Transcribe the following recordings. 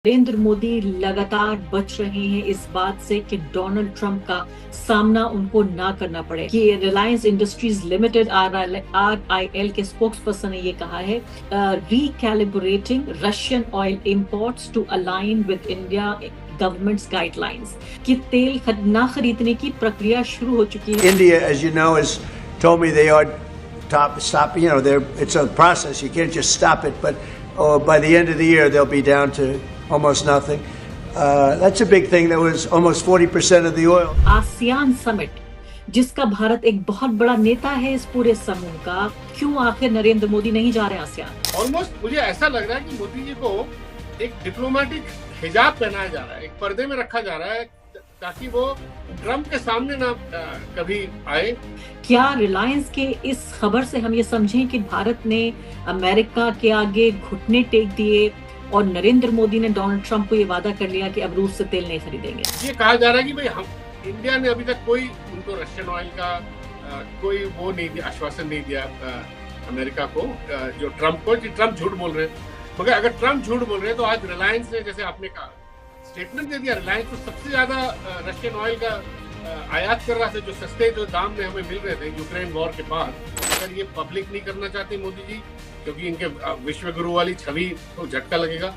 नरेंद्र मोदी लगातार बच रहे हैं इस बात से कि डोनाल्ड ट्रंप का सामना उनको ना करना पड़े। कि रिलायंस इंडस्ट्रीज लिमिटेड RIL के स्पोक्स पर्सन ने ये कहा है, recalibrating Russian oil imports to align with India government's guidelines कि तेल ना खरीदने की प्रक्रिया शुरू हो चुकी है। India, as you know, has told me they are stop. You know, it's a process. You can't just stop it. But by the end of the year, they'll be down to almost nothing. That's a big thing. That was almost 40% of the oil. ASEAN summit, जिसका भारत एक बहुत बड़ा नेता है इस पूरे समूह का, क्यों आखिर नरेंद्र मोदी नहीं जा रहे आसियान? ऑलमोस्ट मुझे ऐसा लग रहा है कि मोदी जी को एक डिप्लोमेटिक हिजाब पहनाया जा रहा है, एक पर्दे में रखा जा रहा है ताकि वो ट्रंप के सामने ना कभी आए। क्या रिलायंस के इस खबर से हम ये समझें कि भारत ने अमेरिका के आगे घुटने टेक दिए और नरेंद्र मोदी ने डोनाल्ड ट्रंप को ये वादा कर लिया कि अब रूस से तेल नहीं खरीदेंगे? ये कहा जा रहा है कि भाई हम इंडिया ने अभी तक कोई उनको रशियन ऑयल का कोई वो नहीं दिया, आश्वासन नहीं दिया अमेरिका को, जो ट्रंप को, कि ट्रंप झूठ बोल रहे हैं। मगर अगर ट्रंप झूठ बोल रहे हैं तो आज रिलायंस ने, जैसे आपने कहा, स्टेटमेंट दे दिया। रिलायंस तो सबसे ज्यादा रशियन ऑयल का आयात कर रहा था, जो सस्ते जो दाम में हमें मिल रहे थे यूक्रेन वॉर के बाद। अगर ये पब्लिक नहीं करना चाहते मोदी जी, क्योंकि इनके विश्व गुरु वाली छवि को झटका लगेगा।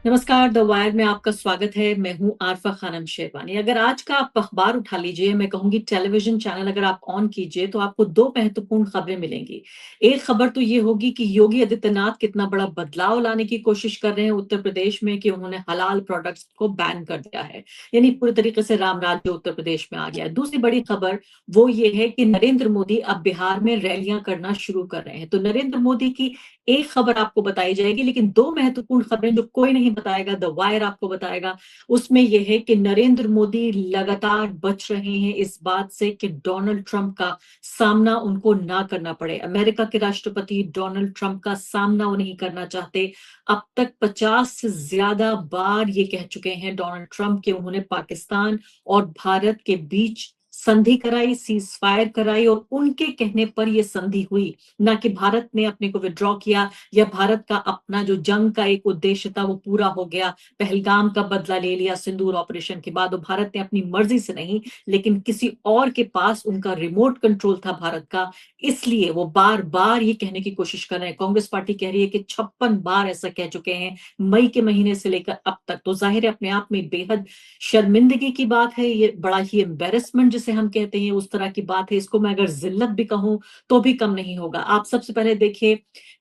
नमस्कार, द वायर में आपका स्वागत है। मैं हूं आरफा खानम शेरवानी। अगर आज का आप अखबार उठा लीजिए, मैं कहूंगी टेलीविजन चैनल अगर आप ऑन कीजिए तो आपको दो महत्वपूर्ण खबरें मिलेंगी। एक खबर तो ये होगी कि योगी आदित्यनाथ कितना बड़ा बदलाव लाने की कोशिश कर रहे हैं उत्तर प्रदेश में, कि उन्होंने हलाल प्रोडक्ट्स को बैन कर दिया है, यानी पूरी तरीके से राम राज्य उत्तर प्रदेश में आ गया है। दूसरी बड़ी खबर वो ये है कि नरेंद्र मोदी अब बिहार में रैलियां करना शुरू कर रहे हैं। तो नरेंद्र मोदी की एक खबर आपको बताई जाएगी, लेकिन दो महत्वपूर्ण खबरें जो कोई नहीं बताएगा, द वायर आपको बताएगा। उसमें यह है कि नरेंद्र मोदी लगातार बच रहे हैं इस बात से कि डोनाल्ड ट्रंप का सामना उनको ना करना पड़े। अमेरिका के राष्ट्रपति डोनाल्ड ट्रंप का सामना वो नहीं करना चाहते। अब तक 50 से ज्यादा बार ये कह चुके हैं डोनाल्ड ट्रंप कि उन्होंने पाकिस्तान और भारत के बीच संधि कराई, सीज फायर कराई, और उनके कहने पर यह संधि हुई, ना कि भारत ने अपने को विड्रॉ किया या भारत का अपना जो जंग का एक उद्देश्य था वो पूरा हो गया। पहलगाम का बदला ले लिया सिंदूर ऑपरेशन के बाद, और भारत ने अपनी मर्जी से नहीं, लेकिन किसी और के पास उनका रिमोट कंट्रोल था भारत का, इसलिए वो बार बार ये कहने की कोशिश कर रहे हैं। कांग्रेस पार्टी कह रही है कि 56 बार ऐसा कह चुके हैं मई के महीने से लेकर अब तक। तो जाहिर है अपने आप में बेहद शर्मिंदगी की बात है, ये बड़ा ही एम्बेरसमेंट जिसे हम कहते हैं उस तरह की बात है। इसको मैं अगर जिल्लत भी कहूं तो भी कम नहीं होगा। आप सबसे पहले देखिए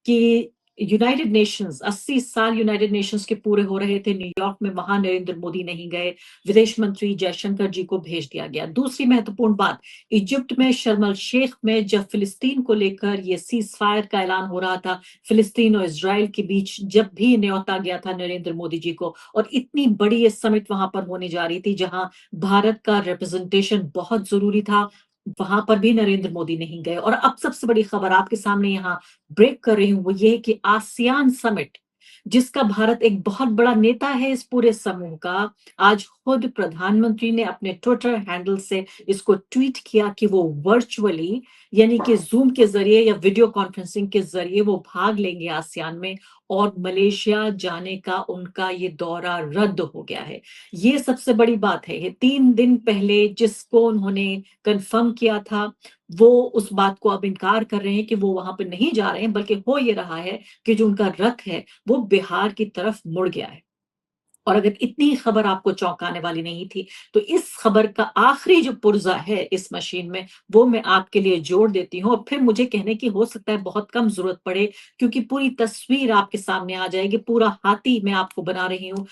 कि यूनाइटेड नेशंस, 80 साल यूनाइटेड नेशंस के पूरे हो रहे थे न्यूयॉर्क में, वहां नरेंद्र मोदी नहीं गए। विदेश मंत्री जयशंकर जी को भेज दिया गया। दूसरी महत्वपूर्ण बात, इजिप्ट में शर्म अल शेख में जब फिलिस्तीन को लेकर ये सीज फायर का ऐलान हो रहा था, फिलिस्तीन और इजराइल के बीच, जब भी न्योता गया था नरेंद्र मोदी जी को, और इतनी बड़ी ये समिट वहां पर होने जा रही थी जहां भारत का रिप्रेजेंटेशन बहुत जरूरी था, वहां पर भी नरेंद्र मोदी नहीं गए। और अब सबसे बड़ी खबर आपके सामने यहां ब्रेक कर रही हूं, वो ये है कि आसियान समिट, जिसका भारत एक बहुत बड़ा नेता है इस पूरे समूह का, आज खुद प्रधानमंत्री ने अपने ट्विटर हैंडल से इसको ट्वीट किया कि वो वर्चुअली, यानी कि जूम के जरिए या वीडियो कॉन्फ्रेंसिंग के जरिए वो भाग लेंगे आसियान में, और मलेशिया जाने का उनका ये दौरा रद्द हो गया है। ये सबसे बड़ी बात है। ये 3 दिन पहले जिसको उन्होंने कंफर्म किया था, वो उस बात को अब इनकार कर रहे हैं कि वो वहां पर नहीं जा रहे हैं, बल्कि हो ये रहा है कि जो उनका रथ है वो बिहार की तरफ मुड़ गया है। और अगर इतनी खबर आपको चौंकाने वाली नहीं थी, तो इस खबर का आखिरी जो पुर्जा है इस मशीन में, वो मैं आपके लिए जोड़ देती हूँ, और फिर मुझे कहने की हो सकता है बहुत कम जरूरत पड़े, क्योंकि पूरी तस्वीर आपके सामने आ जाएगी। पूरा हाथी मैं आपको बना रही हूँ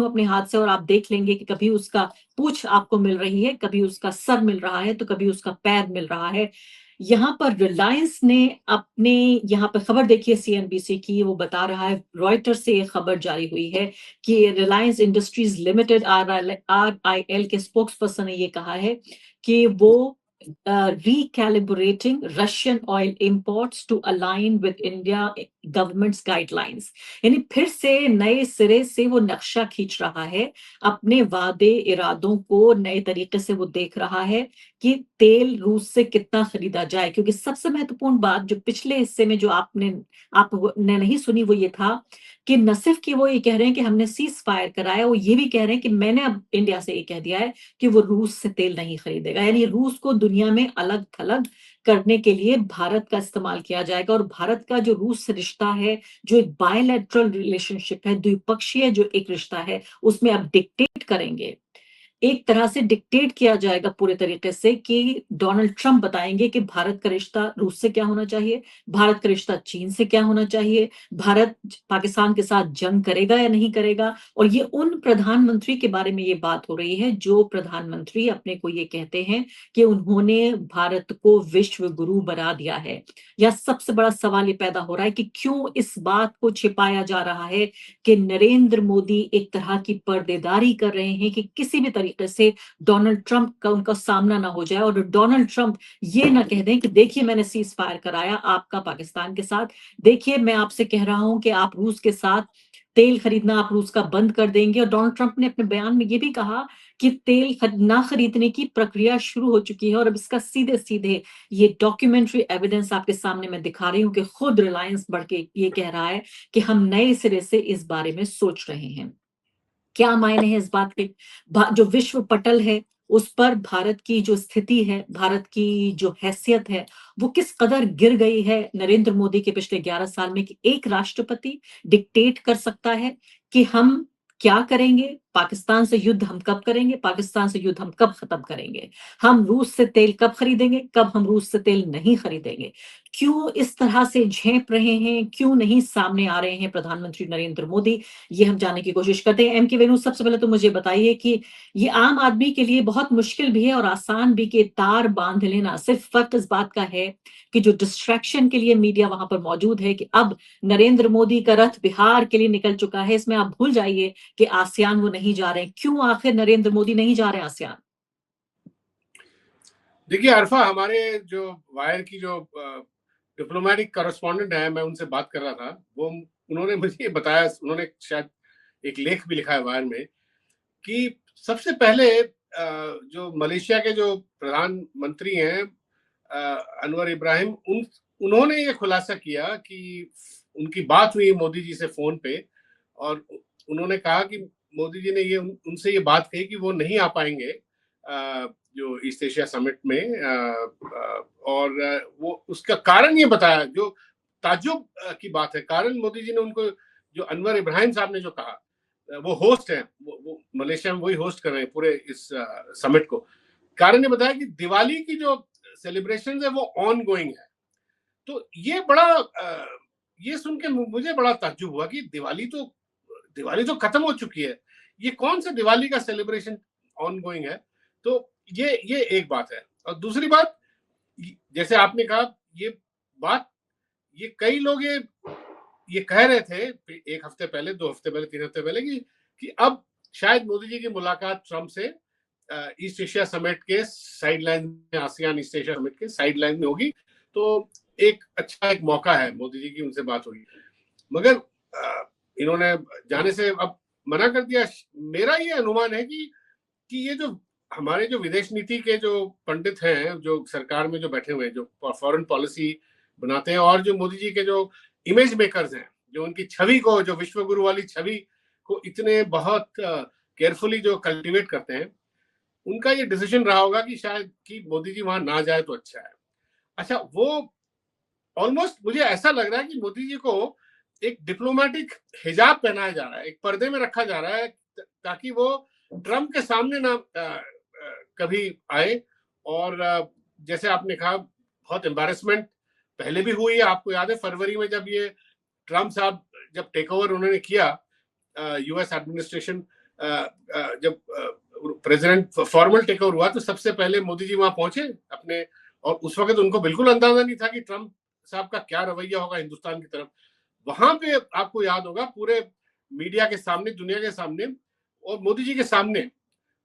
अपने हाथ से, और आप देख लेंगे कि कभी उसका पूंछ आपको मिल रही है, कभी उसका सर मिल रहा है, तो कभी उसका पैर मिल रहा है। यहाँ पर रिलायंस ने अपने, यहाँ पर खबर देखिए CNBC की, वो बता रहा है, रॉयटर से ये खबर जारी हुई है कि रिलायंस इंडस्ट्रीज लिमिटेड RIL के स्पोक्स पर्सन ने ये कहा है कि वो recalibrating Russian oil imports to align with India government's guidelines. यानी फिर से नए सिरे से वो नक्शा खींच रहा है, अपने वादे इरादों को नए तरीके से वो देख रहा है कि तेल रूस से कितना खरीदा जाए। क्योंकि सबसे महत्वपूर्ण बात जो पिछले हिस्से में जो आपने नहीं सुनी वो ये था कि न सिर्फ कि वो ये कह रहे हैं कि हमने सीज फायर कराया, वो ये भी कह रहे हैं कि मैंने अब इंडिया से ये कह दिया है कि वो रूस से तेल नहीं खरीदेगा। यानी रूस को दुनिया में अलग थलग करने के लिए भारत का इस्तेमाल किया जाएगा, और भारत का जो रूस से रिश्ता है, जो एक बायलैटरल रिलेशनशिप है, द्विपक्षीय जो एक रिश्ता है, उसमें अब डिक्टेट करेंगे। एक तरह से डिक्टेट किया जाएगा पूरे तरीके से कि डोनाल्ड ट्रंप बताएंगे कि भारत का रिश्ता रूस से क्या होना चाहिए, भारत का रिश्ता चीन से क्या होना चाहिए, भारत पाकिस्तान के साथ जंग करेगा या नहीं करेगा। और ये उन प्रधानमंत्री के बारे में ये बात हो रही है जो प्रधानमंत्री अपने को ये कहते हैं कि उन्होंने भारत को विश्व गुरु बना दिया है। या सबसे बड़ा सवाल ये पैदा हो रहा है कि क्यों इस बात को छिपाया जा रहा है कि नरेंद्र मोदी एक तरह की पर्देदारी कर रहे हैं कि किसी भी तरीके से डोनाल्ड ट्रंप का उनका सामना ना हो जाए, और डोनाल्ड ट्रंप ये ना कह दें कि देखिए मैंने सीज फायर कराया आपका पाकिस्तान के साथ, देखिए मैं आपसे कह रहा हूं कि आप रूस के साथ तेल खरीदना आप रूस का बंद कर देंगे। और डोनाल्ड ट्रंप ने अपने बयान में ये भी कहा कि ना खरीदने की प्रक्रिया शुरू हो चुकी है। और अब इसका सीधे सीधे ये डॉक्यूमेंट्री एविडेंस आपके सामने मैं दिखा रही हूं कि खुद रिलायंस बढ़ के ये कह रहा है कि हम नए सिरे से इस बारे में सोच रहे हैं। क्या मायने हैं इस बात के? जो विश्व पटल है उस पर भारत की जो स्थिति है, भारत की जो हैसियत है, वो किस कदर गिर गई है नरेंद्र मोदी के पिछले 11 साल में कि एक राष्ट्रपति डिक्टेट कर सकता है कि हम क्या करेंगे, पाकिस्तान से युद्ध हम कब करेंगे, पाकिस्तान से युद्ध हम कब खत्म करेंगे, हम रूस से तेल कब खरीदेंगे, कब हम रूस से तेल नहीं खरीदेंगे। क्यों इस तरह से झेप रहे हैं, क्यों नहीं सामने आ रहे हैं प्रधानमंत्री नरेंद्र मोदी, ये हम जानने की कोशिश करते हैं। एम के वेणु, सबसे पहले तो मुझे बताइए कि ये आम आदमी के लिए बहुत मुश्किल भी है और आसान भी कि तार बांध लेना। सिर्फ फर्क इस बात का है कि जो डिस्ट्रैक्शन के लिए मीडिया वहां पर मौजूद है कि अब नरेंद्र मोदी का रथ बिहार के लिए निकल चुका है, इसमें आप भूल जाइए कि आसियान वो नहीं जा रहे हैं। क्यों आखिर नरेंद्र मोदी नहीं जा रहे आसियान? देखिए अरफा, हमारे जो वायर की जो डिप्लोमेटिक करस्पॉन्डेंट है, मैं उनसे बात कर रहा था, वो उन्होंने मुझे ये बताया, उन्होंने शायद एक लेख भी लिखा है वायर में, कि सबसे पहले जो मलेशिया के जो प्रधानमंत्री हैं अनवर इब्राहिम, उन्होंने ये खुलासा किया कि उनकी बात हुई मोदी जी से फोन पे, और उन्होंने कहा कि मोदी जी ने ये उनसे ये बात कही कि वो नहीं आ पाएंगे जो ईस्ट एशिया समिट में, और वो उसका कारण ये बताया, जो ताज्जुब की बात है, कारण मोदी जी ने उनको, जो अनवर इब्राहिम साहब ने जो कहा, वो होस्ट हैं, वो मलेशिया में वही होस्ट कर रहे हैं पूरे इस समिट को, कारण ने बताया कि दिवाली की जो सेलिब्रेशन है वो ऑन गोइंग है। तो ये बड़ा ये सुन के मुझे बड़ा ताज्जुब हुआ कि दिवाली तो खत्म हो चुकी है, ये कौन सा दिवाली का सेलिब्रेशन ऑन गोइंग है। तो ये एक बात है। और दूसरी बात, जैसे आपने कहा, ये बात ये कई लोग ये कह रहे थे 1 हफ्ते पहले, 2 हफ्ते पहले, 3 हफ्ते पहले कि अब शायद मोदी जी की मुलाकात ट्रंप से ईस्ट एशिया समिट के साइडलाइन में, आसियान ईस्ट एशिया समिट के साइडलाइन में होगी, तो एक मौका है, मोदी जी की उनसे बात होगी। मगर इन्होंने जाने से अब मना कर दिया। मेरा ये अनुमान है कि ये जो हमारे जो विदेश नीति के जो पंडित हैं, जो सरकार में जो बैठे हुए हैं, जो फॉरेन पॉलिसी बनाते हैं, और जो मोदी जी के जो इमेज मेकर्स हैं, जो उनकी छवि को, जो विश्व गुरु वाली छवि को इतने बहुत केयरफुली जो कल्टीवेट करते हैं, उनका ये डिसीजन रहा होगा कि शायद कि मोदी जी वहां ना जाए तो अच्छा है। अच्छा, वो ऑलमोस्ट मुझे ऐसा लग रहा है कि मोदी जी को एक डिप्लोमेटिक हिजाब पहनाया जा रहा है, एक पर्दे में रखा जा रहा है, ताकि वो ट्रंप के सामने ना कभी आए। और जैसे आपने कहा, बहुत एम्बैरेसमेंट पहले भी हुई है। आपको याद है फरवरी में जब ये ट्रंप साहब जब टेक ओवर उन्होंने किया, यूएस एडमिनिस्ट्रेशन, जब प्रेसिडेंट फॉर्मल टेक ओवर हुआ, तो सबसे पहले मोदी जी वहां पहुंचे अपने, और उस वक्त उनको बिल्कुल अंदाजा नहीं था कि ट्रंप साहब का क्या रवैया होगा हिंदुस्तान की तरफ। वहां पे आपको याद होगा, पूरे मीडिया के सामने, दुनिया के सामने और मोदी जी के सामने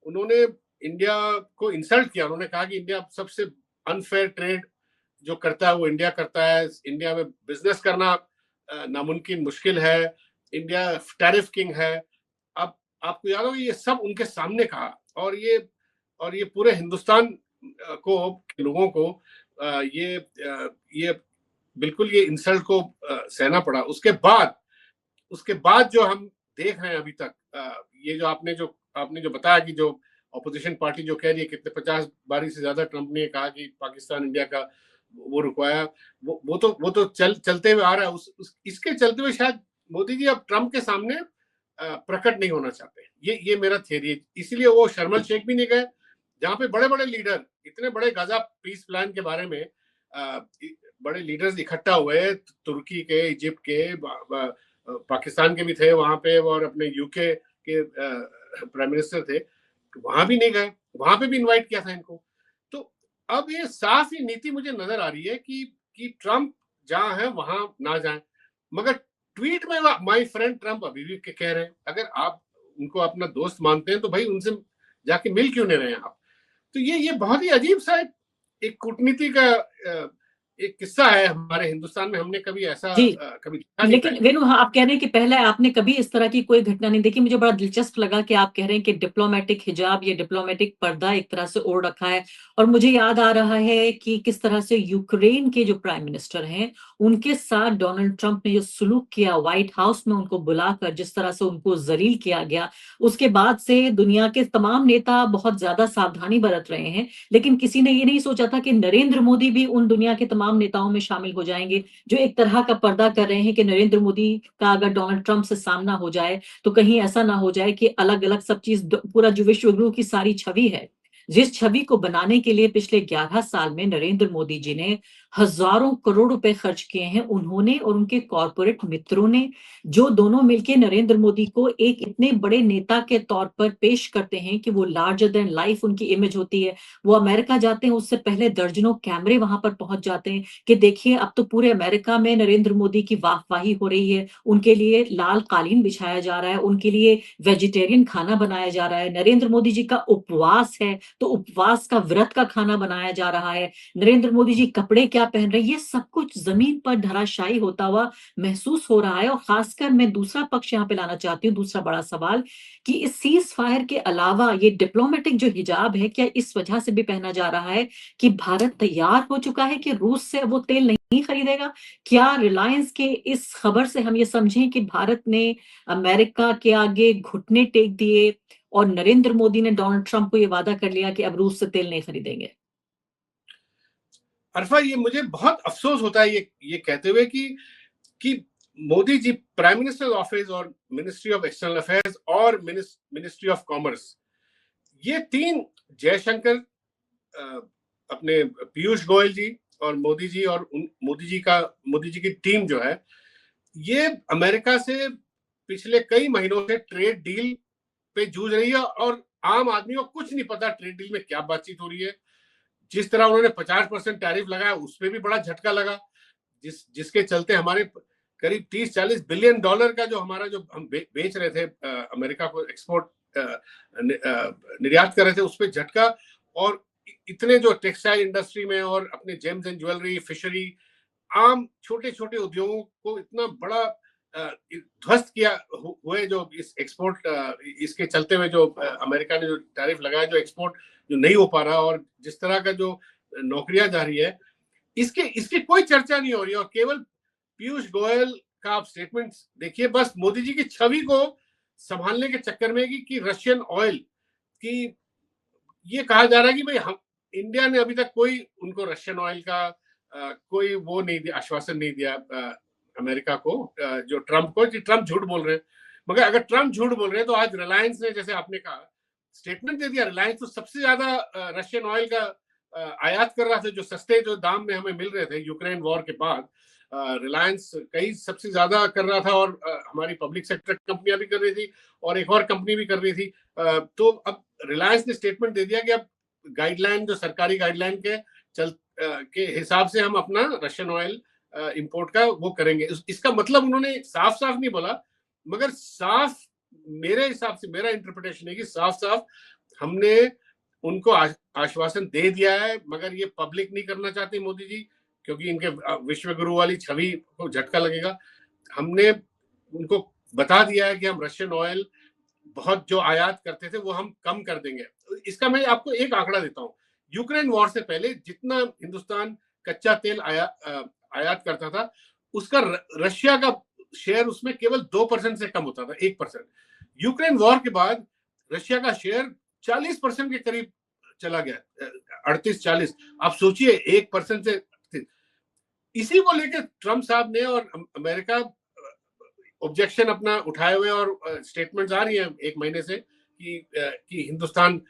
उन्होंने इंडिया को इंसल्ट किया। उन्होंने कहा कि इंडिया सबसे अनफेयर ट्रेड जो करता है वो इंडिया करता है। इंडिया में बिजनेस करना नामुमकिन मुश्किल है। इंडिया टैरिफ किंग है। अब आपको याद होगा ये सब उनके सामने कहा, और ये पूरे हिंदुस्तान को लोगों को ये बिल्कुल ये इंसल्ट को सहना पड़ा। उसके बाद जो हम देख रहे हैं अभी तक, ये जो आपने जो बताया कि जो ऑपोजिशन पार्टी जो कह रही है कितने 50 बारी से ज्यादा ट्रंप ने कहा कि पाकिस्तान इंडिया का वो रुकवाया, वो तो चलते हुए आ रहा है। इसके चलते हुए शायद मोदी जी अब ट्रंप के सामने प्रकट नहीं होना चाहते। ये मेरा थियरी है। इसीलिए वो शर्मल शेख भी नहीं गए, जहां पे बड़े बड़े लीडर, इतने बड़े गाजा पीस प्लान के बारे में बड़े लीडर्स इकट्ठा हुए, तुर्की के, इजिप्ट के, पाकिस्तान के भी थे वहां पे, और अपने यूके के प्राइम मिनिस्टर थे, वहां भी नहीं गए। वहां पे भी इनवाइट किया था इनको। तो अब ये साफ ही नीति मुझे नजर आ रही है कि ट्रंप जहां है वहां ना जाए। मगर ट्वीट में माय फ्रेंड ट्रंप अभी भी कह रहे हैं। अगर आप उनको अपना दोस्त मानते हैं तो भाई उनसे जाके मिल क्यों नहीं रहे हैं आप? तो ये बहुत ही अजीब सा एक कूटनीति का एक किस्सा है हमारे हिंदुस्तान में। हमने कभी ऐसा कभी देखा नहीं। लेकिन वेणु, हाँ, आप कह रहे हैं कि पहले आपने कभी इस तरह की कोई घटना नहीं देखी। मुझे बड़ा दिलचस्प लगा कि आप कह रहे हैं कि डिप्लोमेटिक हिजाब, ये डिप्लोमेटिक पर्दा एक तरह से ओढ़ रखा है। और मुझे याद आ रहा है कि किस तरह से यूक्रेन के जो प्राइम मिनिस्टर हैं उनके साथ डोनाल्ड ट्रंप ने जो सुलूक किया, व्हाइट हाउस में उनको बुलाकर जिस तरह से उनको जलील किया गया, उसके बाद से दुनिया के तमाम नेता बहुत ज्यादा सावधानी बरत रहे हैं। लेकिन किसी ने ये नहीं सोचा था कि नरेंद्र मोदी भी उन दुनिया के तमाम नेताओं में शामिल हो जाएंगे जो एक तरह का पर्दा कर रहे हैं कि नरेंद्र मोदी का अगर डोनाल्ड ट्रंप से सामना हो जाए तो कहीं ऐसा ना हो जाए कि अलग अलग सब चीज, पूरा जो विश्व गुरु की सारी छवि है, जिस छवि को बनाने के लिए पिछले 11 साल में नरेंद्र मोदी जी ने हजारों करोड़ रुपए खर्च किए हैं, उन्होंने और उनके कॉरपोरेट मित्रों ने, जो दोनों मिलकर नरेंद्र मोदी को एक इतने बड़े नेता के तौर पर पेश करते हैं कि वो लार्जर देन लाइफ उनकी इमेज होती है। वो अमेरिका जाते हैं, उससे पहले दर्जनों कैमरे वहां पर पहुंच जाते हैं कि देखिए अब तो पूरे अमेरिका में नरेंद्र मोदी की वाहवाही हो रही है, उनके लिए लाल कालीन बिछाया जा रहा है, उनके लिए वेजिटेरियन खाना बनाया जा रहा है, नरेंद्र मोदी जी का उपवास है तो उपवास का व्रत का खाना बनाया जा रहा है, नरेंद्र मोदी जी कपड़े क्या पहन रहे हैं, ये सब कुछ जमीन पर धराशायी होता हुआ महसूस हो रहा है। और खासकर मैं दूसरा पक्ष यहाँ पे लाना चाहती हूँ, दूसरा बड़ा सवाल, कि इस सीज फायर के अलावा ये डिप्लोमेटिक जो हिजाब है, क्या इस वजह से भी पहना जा रहा है कि भारत तैयार हो चुका है कि रूस से वो तेल नहीं खरीदेगा? क्या रिलायंस के इस खबर से हम ये समझें कि भारत ने अमेरिका के आगे घुटने टेक दिए और नरेंद्र मोदी ने डोनाल्ड ट्रंप को ये वादा कर लिया कि अब रूस से तेल नहीं खरीदेंगे? अरफा, ये मुझे बहुत अफसोस होता है ये कहते हुए कि Modi ji prime minister office और मिनिस्ट्री ऑफ एक्सटर्नल अफेयर्स और मिनिस्ट्री ऑफ कॉमर्स, ये तीन, जयशंकर, अपने पीयूष गोयल जी और मोदी जी, और मोदी जी की टीम जो है, ये अमेरिका से पिछले कई महीनों से ट्रेड डील पे जूझ रही है। और आम आदमी को कुछ नहीं पता ट्रेड डील में क्या बातचीत हो रही है। जिस तरह उन्होंने 50% टैरिफ लगाया, उसमें भी बड़ा झटका लगा, जिसके चलते हमारे करीब 30-40 बिलियन डॉलर का जो हमारा जो हम बेच रहे थे अमेरिका को, एक्सपोर्ट निर्यात कर रहे थे, उस पर झटका। और इतने जो टेक्सटाइल इंडस्ट्री में और अपने जेम्स एंड ज्वेलरी, फिशरी, आम छोटे छोटे उद्योगों को इतना बड़ा ध्वस्त किया हुए जो इस एक्सपोर्ट, इसके चलते हुए जो अमेरिका ने जो टैरिफ लगाया, जो एक्सपोर्ट जो नहीं हो पा रहा, और जिस तरह का जो नौकरियां जा रही है, इसकी कोई चर्चा नहीं हो रही। और केवल पीयूष गोयल का आप स्टेटमेंट देखिए, बस मोदी जी की छवि को संभालने के चक्कर में कि रशियन ऑयल की, ये कहा जा रहा है कि भाई हम इंडिया ने अभी तक कोई उनको रशियन ऑयल का कोई वो नहीं दिया, आश्वासन नहीं दिया अमेरिका को, जो ट्रंप को, कि ट्रंप झूठ बोल रहे हैं। मगर अगर ट्रंप झूठ बोल रहे हैं तो आज रिलायंस ने, जैसे आपने कहा, स्टेटमेंट दे दिया। रिलायंस तो सबसे ज्यादा रशियन ऑयल का आयात कर रहा था, जो सस्ते जो दाम में हमें मिल रहे थे यूक्रेन वॉर के बाद। रिलायंस कई सबसे ज्यादा कर रहा था, और हमारी पब्लिक सेक्टर कंपनियां भी कर रही थी, और एक और कंपनी भी कर रही थी। तो अब रिलायंस ने स्टेटमेंट दे दिया कि अब गाइडलाइन, जो सरकारी गाइडलाइन के हिसाब से हम अपना रशियन ऑयल इंपोर्ट का वो करेंगे। इसका मतलब उन्होंने साफ साफ नहीं बोला, मगर साफ, मेरे हिसाब से, मेरा इंटरप्रिटेशन है कि साफ साफ हमने उनको आश्वासन दे दिया है, मगर ये पब्लिक नहीं करना चाहते मोदी जी, क्योंकि इनके विश्व गुरु वाली छवि को झटका लगेगा। हमने उनको बता दिया है कि हम रशियन ऑयल बहुत जो आयात करते थे वो हम कम कर देंगे। इसका मैं आपको एक आंकड़ा देता हूँ। यूक्रेन वॉर से पहले जितना हिंदुस्तान कच्चा तेल आयात करता था, उसका रशिया का शेयर उसमें केवल 2% से कम होता था, 1%। यूक्रेन वॉर के बाद रशिया का शेयर 40% के करीब चला गया, 38-40। आप सोचिए 1% से। इसी को लेकर ट्रम्प साहब ने और अमेरिका ऑब्जेक्शन अपना उठाए हुए, और स्टेटमेंट्स आ रही है 1 महीने से कि हिंदुस्तान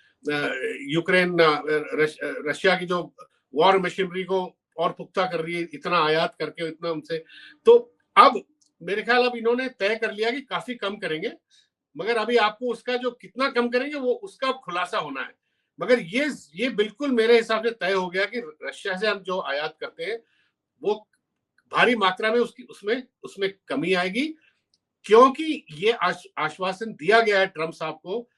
यूक्रेन रशिया की जो वॉर मशीनरी को और पुख्ता कर रही है, इतना आयात करके इतना उनसे। तो अब मेरे ख्याल अब इन्होंने तय कर लिया कि काफी कम करेंगे, मगर अभी आपको उसका जो कितना कम करेंगे वो उसका खुलासा होना है। मगर ये बिल्कुल मेरे हिसाब से तय हो गया कि रशिया से हम जो आयात करते हैं वो भारी मात्रा में उसमें कमी आएगी, क्योंकि ये आश्वासन दिया गया है ट्रम्प साहब को।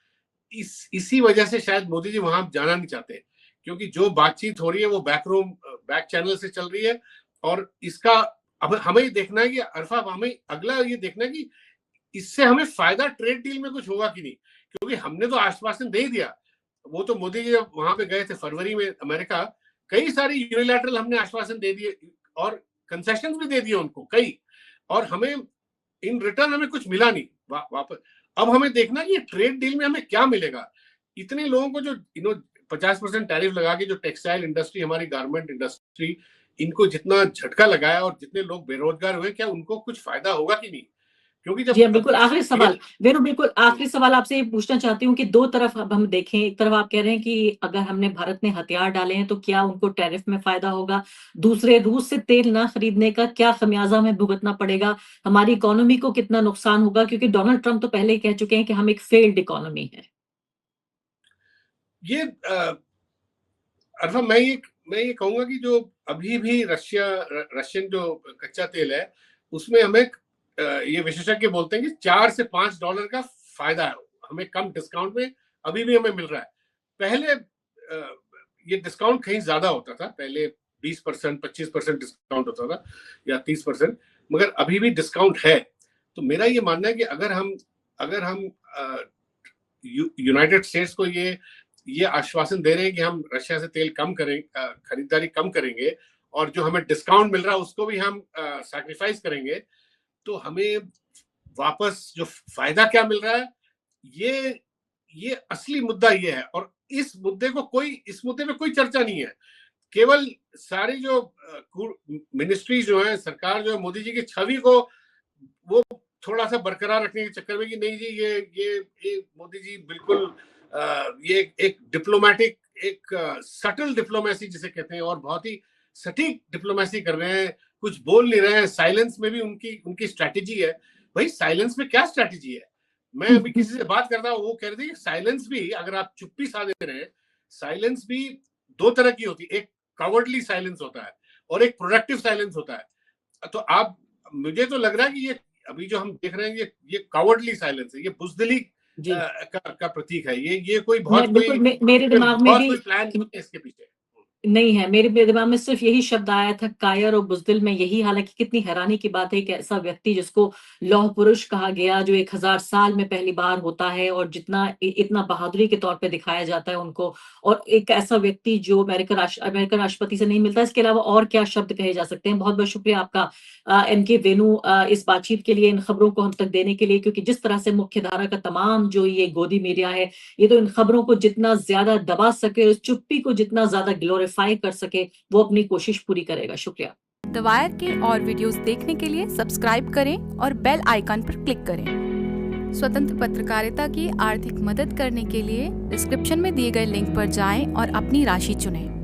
इसी वजह से शायद मोदी जी वहां जाना नहीं चाहते, क्योंकि जो बातचीत हो रही है वो बैक चैनल से चल रही है। और इसका अब हमें देखना है कि अरफा, हमें अगला ये देखना है कि इससे हमें फायदा ट्रेड डील में कुछ होगा कि नहीं, क्योंकि हमने तो आश्वासन दे ही दिया। वो तो मोदी जी जब वहां पे गए थे फरवरी में अमेरिका, कई सारी यूनिलैटरल हमने आश्वासन दे दिए और कंसेशन भी दे दिए उनको कई, और हमें इन रिटर्न हमें कुछ मिला नहीं वापस। अब हमें देखना कि ट्रेड डील में हमें क्या मिलेगा। इतने लोगों को जो 50% टैरिफ लगा के जो टेक्सटाइल इंडस्ट्री, हमारी गारमेंट इंडस्ट्री, इनको जितना झटका लगाया और जितने लोग बेरोजगार हुए, क्या उनको कुछ फायदा होगा कि नहीं? क्योंकि जब जी, बिल्कुल आखिरी सवाल वेणु, बिल्कुल आखिरी सवाल आपसे ये पूछना चाहती हूँ कि दो तरफ अब हम देखें। एक तरफ आप कह रहे हैं कि अगर हमने भारत ने हथियार डाले हैं तो क्या उनको टैरिफ में फायदा होगा, दूसरे रूस से तेल ना खरीदने का क्या खमियाजा हमें भुगतना पड़ेगा, हमारी इकोनॉमी को कितना नुकसान होगा, क्योंकि डोनाल्ड ट्रंप तो पहले ही कह चुके हैं कि हम एक फेल्ड इकोनॉमी है। ये अरफा, मैं ये कहूंगा कि जो अभी भी रशियन जो कच्चा तेल है उसमें हमें ये विशेषज्ञ बोलते हैं कि $4 से $5 का फायदा है, हमें कम डिस्काउंट में अभी भी हमें मिल रहा है। पहले ये डिस्काउंट कहीं ज्यादा होता था, पहले 20%, 25% डिस्काउंट होता था या 30%, मगर अभी भी डिस्काउंट है। तो मेरा ये मानना है कि अगर हम यूनाइटेड स्टेट्स को ये आश्वासन दे रहे हैं कि हम रशिया से तेल कम खरीदारी कम करेंगे, और जो हमें डिस्काउंट मिल रहा है उसको भी हम सैक्रिफाइस करेंगे, तो हमें वापस जो फायदा क्या मिल रहा है, ये असली मुद्दा ये है। और इस मुद्दे पे कोई चर्चा नहीं है। केवल सारी जो मिनिस्ट्री जो है, सरकार जो है, मोदी जी की छवि को वो थोड़ा सा बरकरार रखने के चक्कर में कि नहीं जी ये मोदी जी बिल्कुल ये एक डिप्लोमेटिक, एक सटल डिप्लोमेसी जिसे कहते हैं, और बहुत ही सटीक डिप्लोमेसी कर रहे हैं, कुछ बोल नहीं रहे हैं। साइलेंस में भी उनकी स्ट्रैटेजी है। भाई साइलेंस में क्या स्ट्रैटेजी है? मैं अभी किसी से बात करता हूँ, वो कह रहे थे कि साइलेंस भी, अगर आप चुप्पी साधे रहे, साइलेंस भी 2 तरह की होती है। एक कवर्डली साइलेंस होता है और एक प्रोडक्टिव साइलेंस होता है। तो मुझे तो लग रहा है कि ये अभी जो हम देख रहे हैं ये कवर्डली साइलेंस है, ये बुज़दिली का प्रतीक है। ये कोई बहुत मेरे दिमाग में भी प्लान नहीं है इसके पीछे नहीं है। मेरे दिमाग में सिर्फ यही शब्द आया था, कायर और बुज़दिल में यही। हालांकि कितनी हैरानी की बात है, एक ऐसा व्यक्ति जिसको लौह पुरुष कहा गया, जो 1000 साल में पहली बार होता है और इतना बहादुरी के तौर पे दिखाया जाता है उनको, और एक ऐसा व्यक्ति जो अमेरिकन राष्ट्रपति से नहीं मिलता। इसके अलावा और क्या शब्द कहे जा सकते हैं। बहुत बहुत शुक्रिया आपका MK वेणु, इस बातचीत के लिए, इन खबरों को हम तक देने के लिए, क्योंकि जिस तरह से मुख्य धारा का तमाम जो ये गोदी मीडिया है, ये तो इन खबरों को जितना ज्यादा दबा सके, उस चुप्पी को जितना ज्यादा ग्लोरीफाई कर सके, वो अपनी कोशिश पूरी करेगा। शुक्रिया। द वायर के और वीडियोस देखने के लिए सब्सक्राइब करें और बेल आइकन पर क्लिक करें। स्वतंत्र पत्रकारिता की आर्थिक मदद करने के लिए डिस्क्रिप्शन में दिए गए लिंक पर जाएं और अपनी राशि चुनें।